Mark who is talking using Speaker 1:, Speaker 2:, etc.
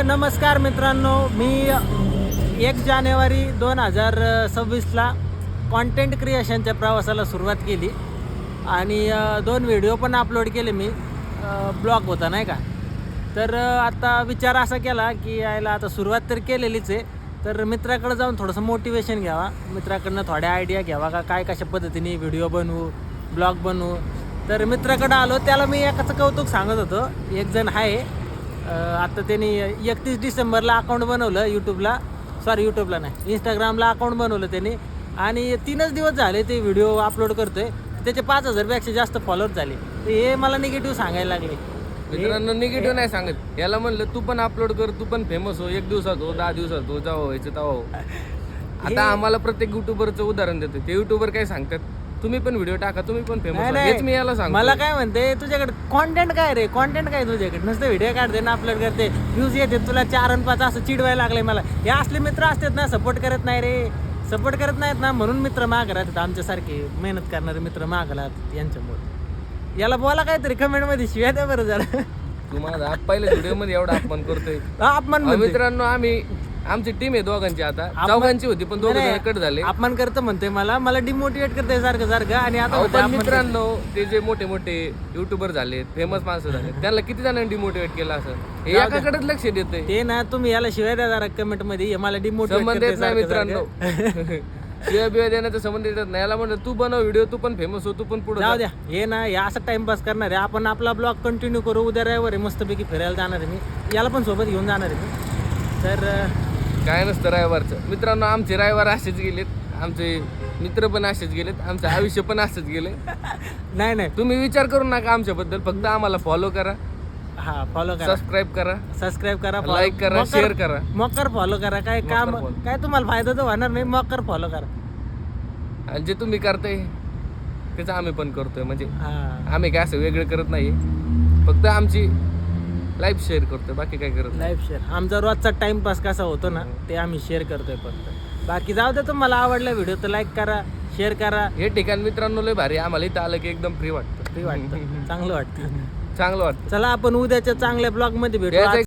Speaker 1: नमस्कार मित्रांनो, मी 1 जानेवारी 2026ला कॉन्टेंट क्रिएशनच्या प्रवासाला सुरुवात केली आणि 2 व्हिडिओ पण अपलोड केले मी. ब्लॉग होता नाही का. तर आता विचार असा केला की यायला आता सुरुवात तर केलेलीच आहे, तर मित्राकडे जाऊन थोडंसं मोटिवेशन घ्यावा, मित्राकडनं थोड्या आयडिया घ्यावा का काय कशा पद्धतीने व्हिडिओ बनवू, ब्लॉग बनवू. तर मित्राकडं आलो, त्याला मी एकाचं कौतुक सांगत होतो. एक जण आहे, आता त्यांनी 31 डिसेंबरला अकाउंट बनवलं यूट्यूबला नाही, इंस्टाग्रामला अकाउंट बनवलं त्यांनी आणि 3च दिवस झाले ते व्हिडिओ अपलोड करतोय. त्याचे 5,000पेक्षा जास्त फॉलोअर झाले. तर हे मला निगेटिव्ह सांगायला लागले.
Speaker 2: मित्रांनो, निगेटिव्ह नाही सांगत, याला म्हणलं तू पण अपलोड कर, तू पण फेमस हो, 1 दिवसात हो, 10 दिवसात हो, जावं व्हायचं तेव्हा हो. आता आम्हाला प्रत्येक युट्यूबरचं उदाहरण देतो. ते युट्यूबर काय सांगतात, तुम्ही पण व्हिडिओ टाका, तुम्ही पण फेमस हो. हेच मी याला सांगतो.
Speaker 1: मला काय म्हणते, तुझ्याकडे कॉन्टेंट काय रे, कॉन्टेंट काय तुझ्याकडे, नुसतं व्हिडिओ काढते ना अपलोड करते, व्ह्यूज येते तुला 4 आणि 5, असं चिडवायला लागले मला. हे असले मित्र असतात ना, सपोर्ट करत नाही रे, सपोर्ट करत नाहीत ना, म्हणून मित्र मागं राहतात. आमच्यासारखे मेहनत करणारे मित्र मागं राहतात यांच्यामुळे. याला बोला काहीतरी कमेंटमध्ये शिव्या द्या बरं जरा.
Speaker 2: तुम्हाला पहिल्या व्हिडिओ मध्ये एवढा अपमान करतोय.
Speaker 1: अपमान म्हणते.
Speaker 2: मित्रांनो, आमची टीम आहे दोघांची, आता चौघांची होती पण दोघं कट झाले.
Speaker 1: अपमान करतं म्हणते, मला डिमोटिवेट करते सारखं आणि आता
Speaker 2: पण मित्रांनो, ते जे मोठे मोठे युट्यूबर झाले, फेमस माणसं झाले, त्यांना किती जणांनी डिमोटिवेट केलं असं, हे एकाकडेच लक्ष देतंय.
Speaker 1: ते ना, तुम्ही याला शिवाय द्या जरा कमेंट मध्ये, मला डिमोटिवेट
Speaker 2: संबंध येत नाही मित्रांनो. शिवाय बिवाय देण्याचा संबंध येतात नाही. याला म्हणलं तू बनव व्हिडिओ, तू पण फेमस हो, तू पण पुढे
Speaker 1: जाऊ द्या. हे ना, हे असं टाइमपास करणार आहे. आपण आपला ब्लॉग कंटिन्यू करू. उद्या रविवार आहे, मस्तपैकी फिरायला जाणार आहे मी, याला पण सोबत घेऊन जाणार आहे मी. तर
Speaker 2: काय नसतं रविवारचं. मित्रांनो, आमचे रविवार असेच गेलेत, आमचे मित्र पण असेच गेलेत, आमचं आयुष्य पण असंच गेले.
Speaker 1: नाही
Speaker 2: तुम्ही विचार करू नका आमच्याबद्दल, फक्त आम्हाला फॉलो करा,
Speaker 1: फॉलो करा,
Speaker 2: सबस्क्राईब करा,
Speaker 1: follow-
Speaker 2: लाईक करा,
Speaker 1: मकर-
Speaker 2: शेअर करा.
Speaker 1: मकर फॉलो करा. काय काम
Speaker 2: follow.
Speaker 1: काय तुम्हाला फायदा तर होणार नाही. मकर फॉलो करा.
Speaker 2: आणि जे तुम्ही करताय त्याचं आम्ही पण करतोय. म्हणजे
Speaker 1: हा,
Speaker 2: आम्ही काय असं वेगळं करत नाही, फक्त आमची लाईफ शेअर करतोय, बाकी काय करत नाही.
Speaker 1: Life share. आमचा रोजचा टाइमपास कसा होतो ना, ते आम्ही शेअर करतोय फक्त. बाकी जाऊ दे. तुम्हाला आवडला व्हिडिओ तर लाईक करा, शेअर करा.
Speaker 2: हे ठिकाण मित्रांनो लय भारी. आम्हाला इथं आलं की एकदम फ्री वाटतं,
Speaker 1: फ्री वाटतं, चांगलं वाटतं.
Speaker 2: चांगलं वाटतं.
Speaker 1: चला, आपण उद्याच्या चांगल्या ब्लॉग मध्ये भेटू.